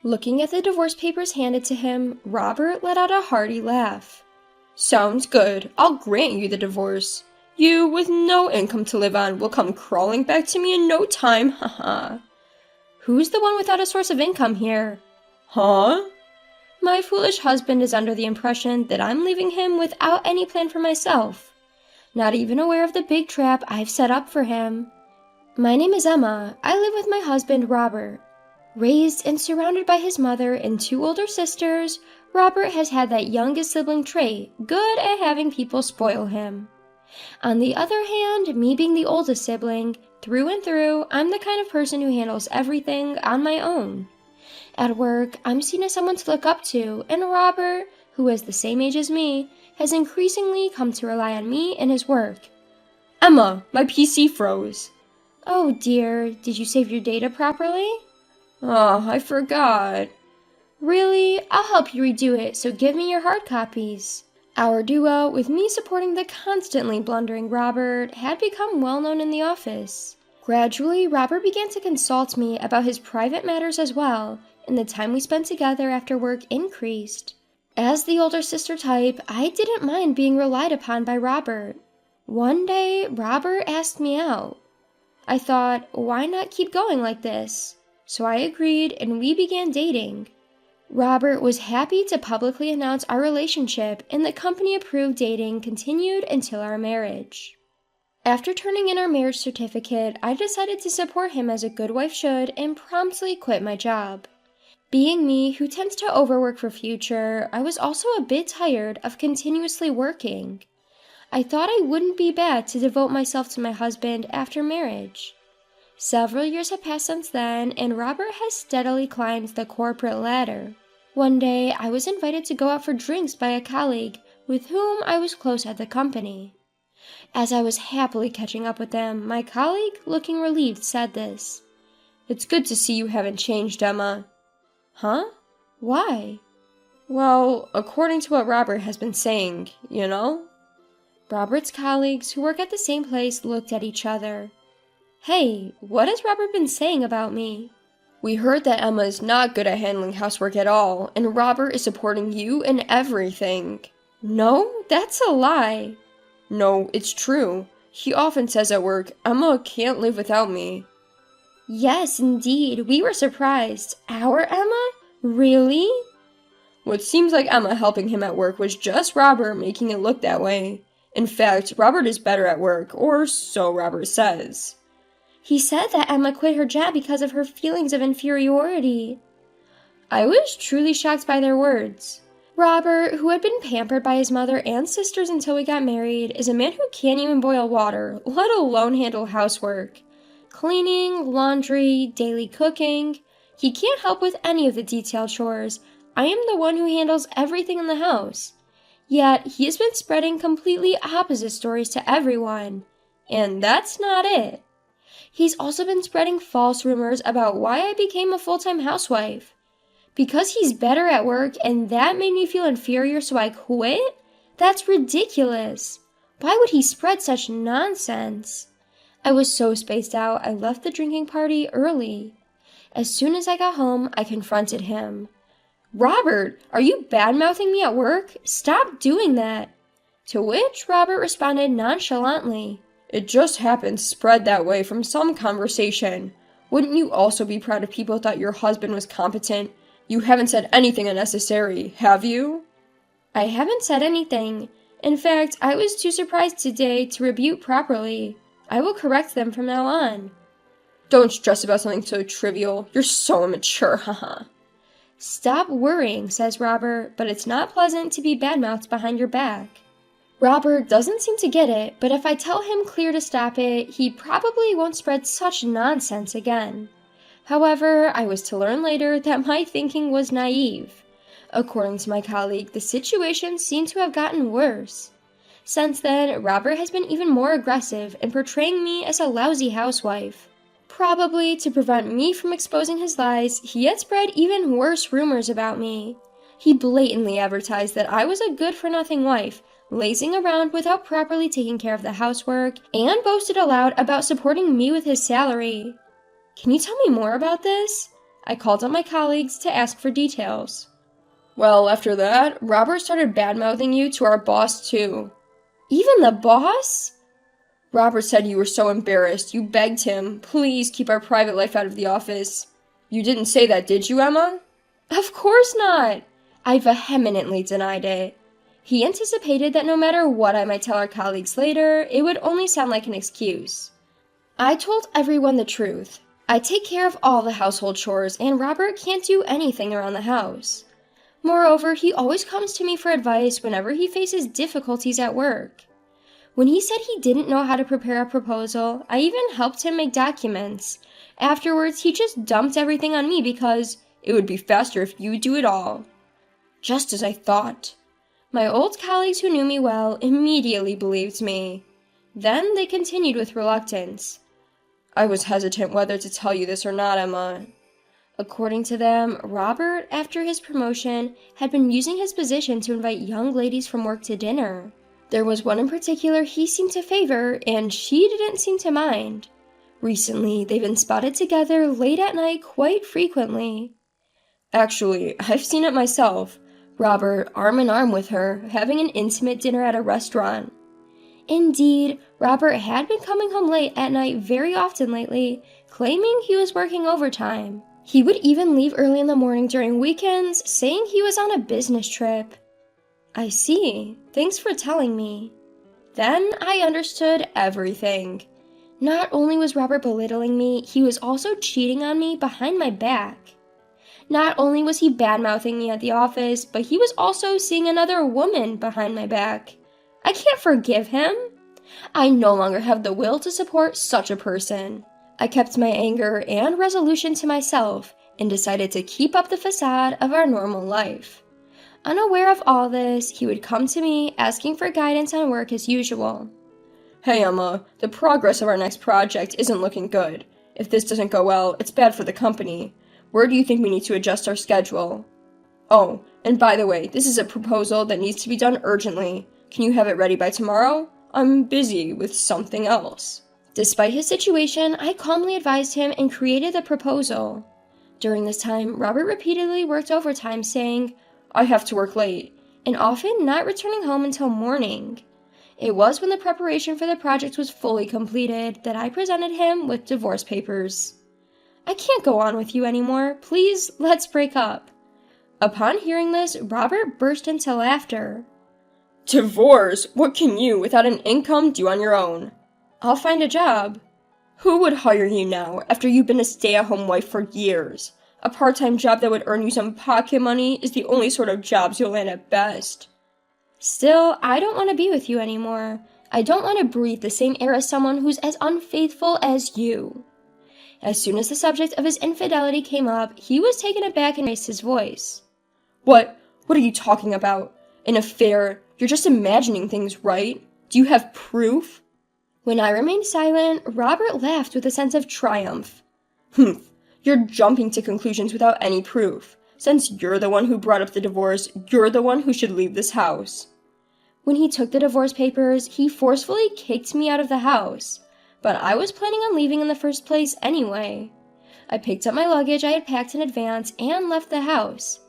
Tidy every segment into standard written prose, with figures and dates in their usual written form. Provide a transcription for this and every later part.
Looking at the divorce papers handed to him, Robert let out a hearty laugh. Sounds good. I'll grant you the divorce. You, with no income to live on, will come crawling back to me in no time, haha. Who's the one without a source of income here? Huh? My foolish husband is under the impression that I'm leaving him without any plan for myself. Not even aware of the big trap I've set up for him. My name is Emma. I live with my husband, Robert. Raised and surrounded by his mother and two older sisters, Robert has had that youngest sibling trait, good at having people spoil him. On the other hand, me being the oldest sibling, through and through, I'm the kind of person who handles everything on my own. At work, I'm seen as someone to look up to, and Robert, who is the same age as me, has increasingly come to rely on me in his work. Emma, my PC froze. Oh dear, did you save your data properly? Oh, I forgot. Really? I'll help you redo it, so give me your hard copies. Our duo, with me supporting the constantly blundering Robert, had become well known in the office. Gradually, Robert began to consult me about his private matters as well, and the time we spent together after work increased. As the older sister type, I didn't mind being relied upon by Robert. One day, Robert asked me out. I thought, why not keep going like this? So I agreed, and we began dating. Robert was happy to publicly announce our relationship, and the company-approved dating continued until our marriage. After turning in our marriage certificate, I decided to support him as a good wife should and promptly quit my job. Being me, who tends to overwork for future, I was also a bit tired of continuously working. I thought I wouldn't be bad to devote myself to my husband after marriage. Several years have passed since then, and Robert has steadily climbed the corporate ladder. One day, I was invited to go out for drinks by a colleague with whom I was close at the company. As I was happily catching up with them, my colleague, looking relieved, said this. It's good to see you haven't changed, Emma. Huh? Why? Well, according to what Robert has been saying, you know? Robert's colleagues, who work at the same place, looked at each other. Hey, what has Robert been saying about me? We heard that Emma is not good at handling housework at all, and Robert is supporting you in everything. No, that's a lie. No, it's true. He often says at work, Emma can't live without me. Yes, indeed, we were surprised. Our Emma? Really? What seems like Emma helping him at work was just Robert making it look that way. In fact, Robert is better at work, or so Robert says. He said that Emma quit her job because of her feelings of inferiority. I was truly shocked by their words. Robert, who had been pampered by his mother and sisters until we got married, is a man who can't even boil water, let alone handle housework. Cleaning, laundry, daily cooking. He can't help with any of the detailed chores. I am the one who handles everything in the house. Yet, he has been spreading completely opposite stories to everyone. And that's not it. He's also been spreading false rumors about why I became a full-time housewife. Because he's better at work and that made me feel inferior so I quit? That's ridiculous. Why would he spread such nonsense? I was so spaced out, I left the drinking party early. As soon as I got home, I confronted him. Robert, are you bad-mouthing me at work? Stop doing that. To which Robert responded nonchalantly. It just happened spread that way from some conversation. Wouldn't you also be proud if people thought your husband was competent? You haven't said anything unnecessary, have you? I haven't said anything. In fact, I was too surprised today to rebuke properly. I will correct them from now on. Don't stress about something so trivial. You're so immature, haha. Stop worrying, says Robert, but it's not pleasant to be badmouthed behind your back. Robert doesn't seem to get it, but if I tell him clear to stop it, he probably won't spread such nonsense again. However, I was to learn later that my thinking was naive. According to my colleague, the situation seemed to have gotten worse. Since then, Robert has been even more aggressive in portraying me as a lousy housewife. Probably to prevent me from exposing his lies, he had spread even worse rumors about me. He blatantly advertised that I was a good-for-nothing wife, lazing around without properly taking care of the housework, and boasted aloud about supporting me with his salary. Can you tell me more about this? I called on my colleagues to ask for details. Well, after that, Robert started bad-mouthing you to our boss, too. Even the boss? Robert said you were so embarrassed, you begged him, please keep our private life out of the office. You didn't say that, did you, Emma? Of course not! I vehemently denied it. He anticipated that no matter what I might tell our colleagues later, it would only sound like an excuse. I told everyone the truth. I take care of all the household chores, and Robert can't do anything around the house. Moreover, he always comes to me for advice whenever he faces difficulties at work. When he said he didn't know how to prepare a proposal, I even helped him make documents. Afterwards, he just dumped everything on me because it would be faster if you do it all. Just as I thought. My old colleagues who knew me well immediately believed me. Then they continued with reluctance. I was hesitant whether to tell you this or not, Emma. According to them, Robert, after his promotion, had been using his position to invite young ladies from work to dinner. There was one in particular he seemed to favor, and she didn't seem to mind. Recently, they've been spotted together late at night quite frequently. Actually, I've seen it myself. Robert, arm in arm with her, having an intimate dinner at a restaurant. Indeed, Robert had been coming home late at night very often lately, claiming he was working overtime. He would even leave early in the morning during weekends, saying he was on a business trip. I see. Thanks for telling me. Then I understood everything. Not only was Robert belittling me, he was also cheating on me behind my back. Not only was he bad-mouthing me at the office, but he was also seeing another woman behind my back. I can't forgive him. I no longer have the will to support such a person. I kept my anger and resolution to myself and decided to keep up the facade of our normal life. Unaware of all this, he would come to me asking for guidance on work as usual. Hey Emma, the progress of our next project isn't looking good. If this doesn't go well, it's bad for the company. Where do you think we need to adjust our schedule? Oh, and by the way, this is a proposal that needs to be done urgently. Can you have it ready by tomorrow? I'm busy with something else. Despite his situation, I calmly advised him and created the proposal. During this time, Robert repeatedly worked overtime, saying, I have to work late, and often not returning home until morning. It was when the preparation for the project was fully completed that I presented him with divorce papers. I can't go on with you anymore. Please, let's break up. Upon hearing this, Robert burst into laughter. Divorce? What can you, without an income, do on your own? I'll find a job. Who would hire you now, after you've been a stay-at-home wife for years? A part-time job that would earn you some pocket money is the only sort of jobs you'll land at best. Still, I don't want to be with you anymore. I don't want to breathe the same air as someone who's as unfaithful as you. As soon as the subject of his infidelity came up, he was taken aback and raised his voice. What are you talking about? An affair? You're just imagining things, right? Do you have proof? When I remained silent, Robert laughed with a sense of triumph. Humph. You're jumping to conclusions without any proof. Since you're the one who brought up the divorce, you're the one who should leave this house. When he took the divorce papers, he forcefully kicked me out of the house. But I was planning on leaving in the first place anyway. I picked up my luggage I had packed in advance and left the house.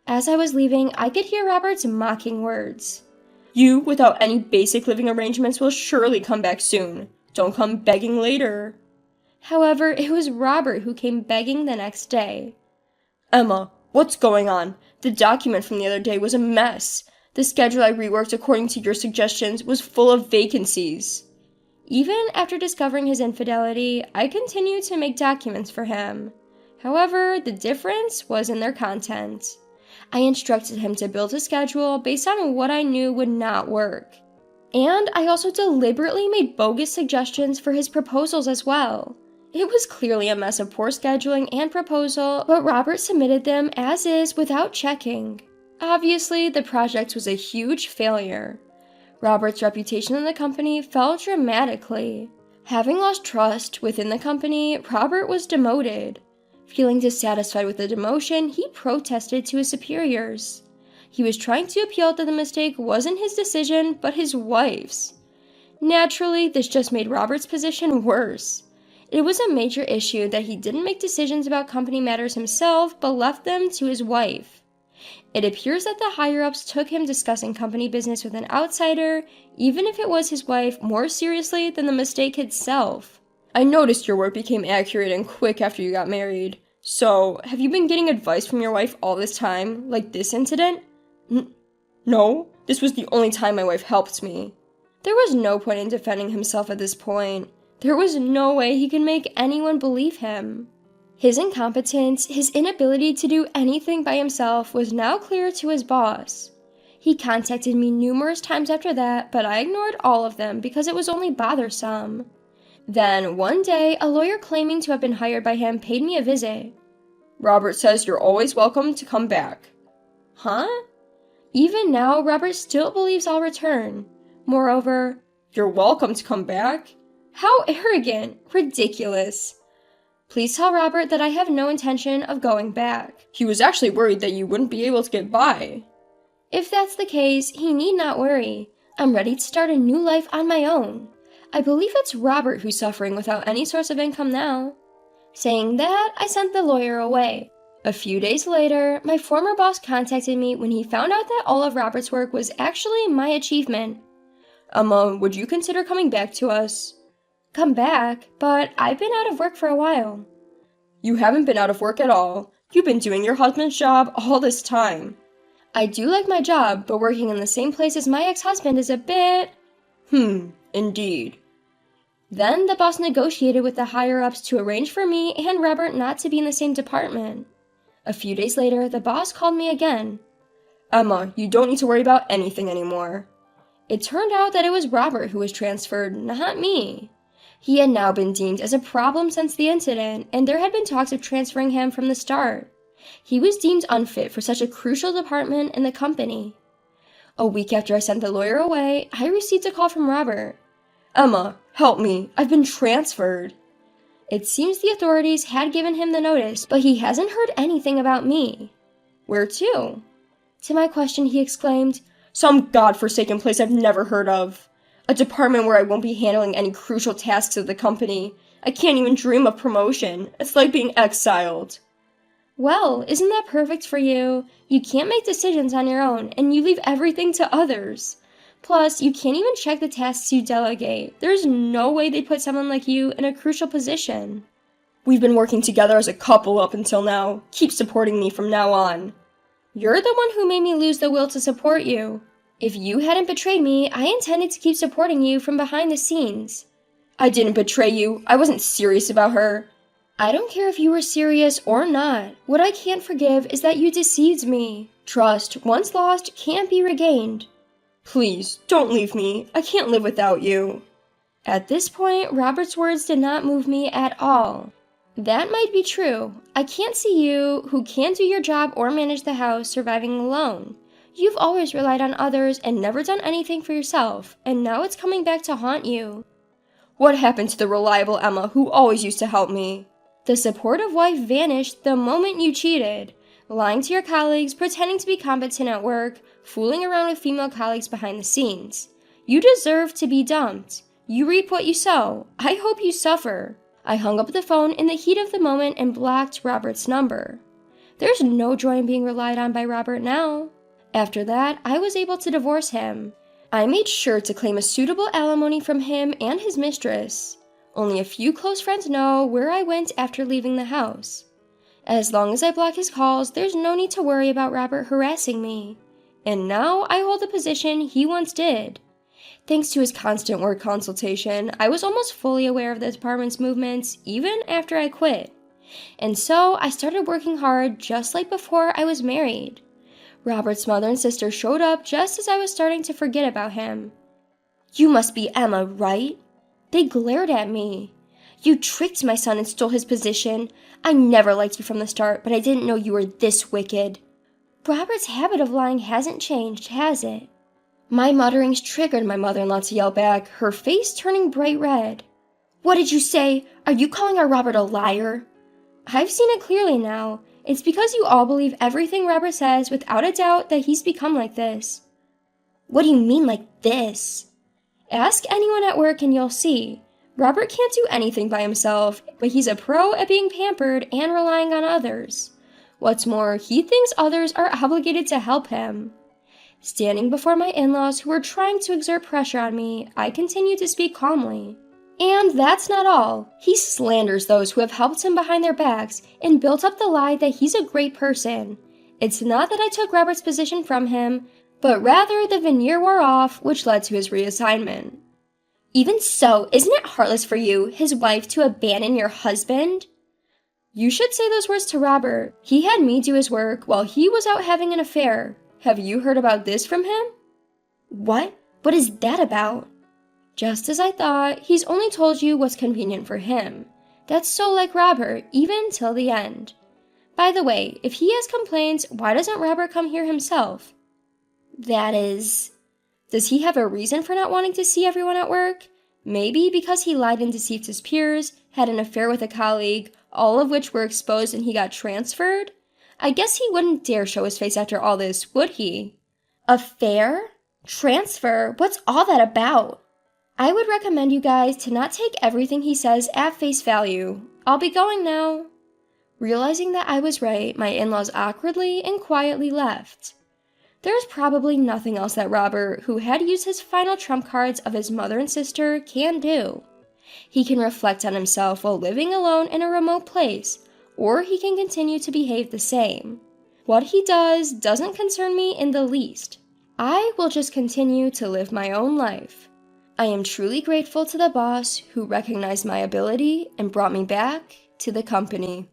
As I was leaving, I could hear Robert's mocking words. You, without any basic living arrangements, will surely come back soon. Don't come begging later. However, it was Robert who came begging the next day. Emma, what's going on? The document from the other day was a mess. The schedule I reworked according to your suggestions was full of vacancies. Even after discovering his infidelity, I continued to make documents for him. However, the difference was in their content. I instructed him to build a schedule based on what I knew would not work. And I also deliberately made bogus suggestions for his proposals as well. It was clearly a mess of poor scheduling and proposal, but Robert submitted them as is without checking. Obviously, the project was a huge failure. Robert's reputation in the company fell dramatically. Having lost trust within the company, Robert was demoted. Feeling dissatisfied with the demotion, he protested to his superiors. He was trying to appeal that the mistake wasn't his decision, but his wife's. Naturally, this just made Robert's position worse. It was a major issue that he didn't make decisions about company matters himself, but left them to his wife. It appears that the higher-ups took him discussing company business with an outsider, even if it was his wife, more seriously than the mistake itself. I noticed your work became accurate and quick after you got married. So, have you been getting advice from your wife all this time, like this incident? No, this was the only time my wife helped me. There was no point in defending himself at this point. There was no way he could make anyone believe him. His incompetence, his inability to do anything by himself was now clear to his boss. He contacted me numerous times after that, but I ignored all of them because it was only bothersome. Then, one day, a lawyer claiming to have been hired by him paid me a visit. Robert says you're always welcome to come back. Huh? Even now, Robert still believes I'll return. Moreover, you're welcome to come back? How arrogant! Ridiculous. Please tell Robert that I have no intention of going back. He was actually worried that you wouldn't be able to get by. If that's the case, he need not worry. I'm ready to start a new life on my own. I believe it's Robert who's suffering without any source of income now. Saying that, I sent the lawyer away. A few days later, my former boss contacted me when he found out that all of Robert's work was actually my achievement. Would you consider coming back to us? Come back? But I've been out of work for a while. You haven't been out of work at all. You've been doing your husband's job all this time. I do like my job, but working in the same place as my ex-husband is a bit... Indeed. Then the boss negotiated with the higher-ups to arrange for me and Robert not to be in the same department. A few days later, the boss called me again. Emma, you don't need to worry about anything anymore. It turned out that it was Robert who was transferred, not me. He had now been deemed as a problem since the incident, and there had been talks of transferring him from the start. He was deemed unfit for such a crucial department in the company. A week after I sent the lawyer away, I received a call from Robert. Emma, help me. I've been transferred. It seems the authorities had given him the notice, but he hasn't heard anything about me. Where to? To my question, he exclaimed, Some godforsaken place I've never heard of. A department where I won't be handling any crucial tasks of the company. I can't even dream of promotion. It's like being exiled. Well, isn't that perfect for you? You can't make decisions on your own, and you leave everything to others. Plus, you can't even check the tasks you delegate. There's no way they put someone like you in a crucial position. We've been working together as a couple up until now. Keep supporting me from now on. You're the one who made me lose the will to support you. If you hadn't betrayed me, I intended to keep supporting you from behind the scenes. I didn't betray you. I wasn't serious about her. I don't care if you were serious or not. What I can't forgive is that you deceived me. Trust, once lost, can't be regained. Please, don't leave me. I can't live without you. At this point, Robert's words did not move me at all. That might be true. I can't see you, who can't do your job or manage the house, surviving alone. You've always relied on others and never done anything for yourself, and now it's coming back to haunt you. What happened to the reliable Emma who always used to help me? The supportive wife vanished the moment you cheated, lying to your colleagues, pretending to be competent at work, fooling around with female colleagues behind the scenes. You deserve to be dumped. You reap what you sow. I hope you suffer. I hung up the phone in the heat of the moment and blocked Robert's number. There's no joy in being relied on by Robert now. After that, I was able to divorce him. I made sure to claim a suitable alimony from him and his mistress. Only a few close friends know where I went after leaving the house. As long as I block his calls, there's no need to worry about Robert harassing me. And now I hold the position he once did. Thanks to his constant work consultation, I was almost fully aware of the department's movements, even after I quit. And so I started working hard just like before I was married. Robert's mother and sister showed up just as I was starting to forget about him. You must be Emma, right? They glared at me. You tricked my son and stole his position. I never liked you from the start, but I didn't know you were this wicked. Robert's habit of lying hasn't changed, has it? My mutterings triggered my mother-in-law to yell back, her face turning bright red. What did you say? Are you calling our Robert a liar? I've seen it clearly now. It's because you all believe everything Robert says without a doubt that he's become like this. What do you mean like this? Ask anyone at work and you'll see. Robert can't do anything by himself, but he's a pro at being pampered and relying on others. What's more, he thinks others are obligated to help him. Standing before my in-laws who were trying to exert pressure on me, I continued to speak calmly. And that's not all. He slanders those who have helped him behind their backs and built up the lie that he's a great person. It's not that I took Robert's position from him, but rather the veneer wore off, which led to his reassignment. Even so, isn't it heartless for you, his wife, to abandon your husband? You should say those words to Robert. He had me do his work while he was out having an affair. Have you heard about this from him? What? What is that about? Just as I thought, he's only told you what's convenient for him. That's so like Robert, even till the end. By the way, if he has complaints, why doesn't Robert come here himself? That is... Does he have a reason for not wanting to see everyone at work? Maybe because he lied and deceived his peers, had an affair with a colleague, all of which were exposed and he got transferred? I guess he wouldn't dare show his face after all this, would he? Affair? Transfer? What's all that about? I would recommend you guys to not take everything he says at face value. I'll be going now. Realizing that I was right, my in-laws awkwardly and quietly left. There's probably nothing else that Robert, who had used his final trump cards of his mother and sister, can do. He can reflect on himself while living alone in a remote place, or he can continue to behave the same. What he does doesn't concern me in the least. I will just continue to live my own life. I am truly grateful to the boss who recognized my ability and brought me back to the company.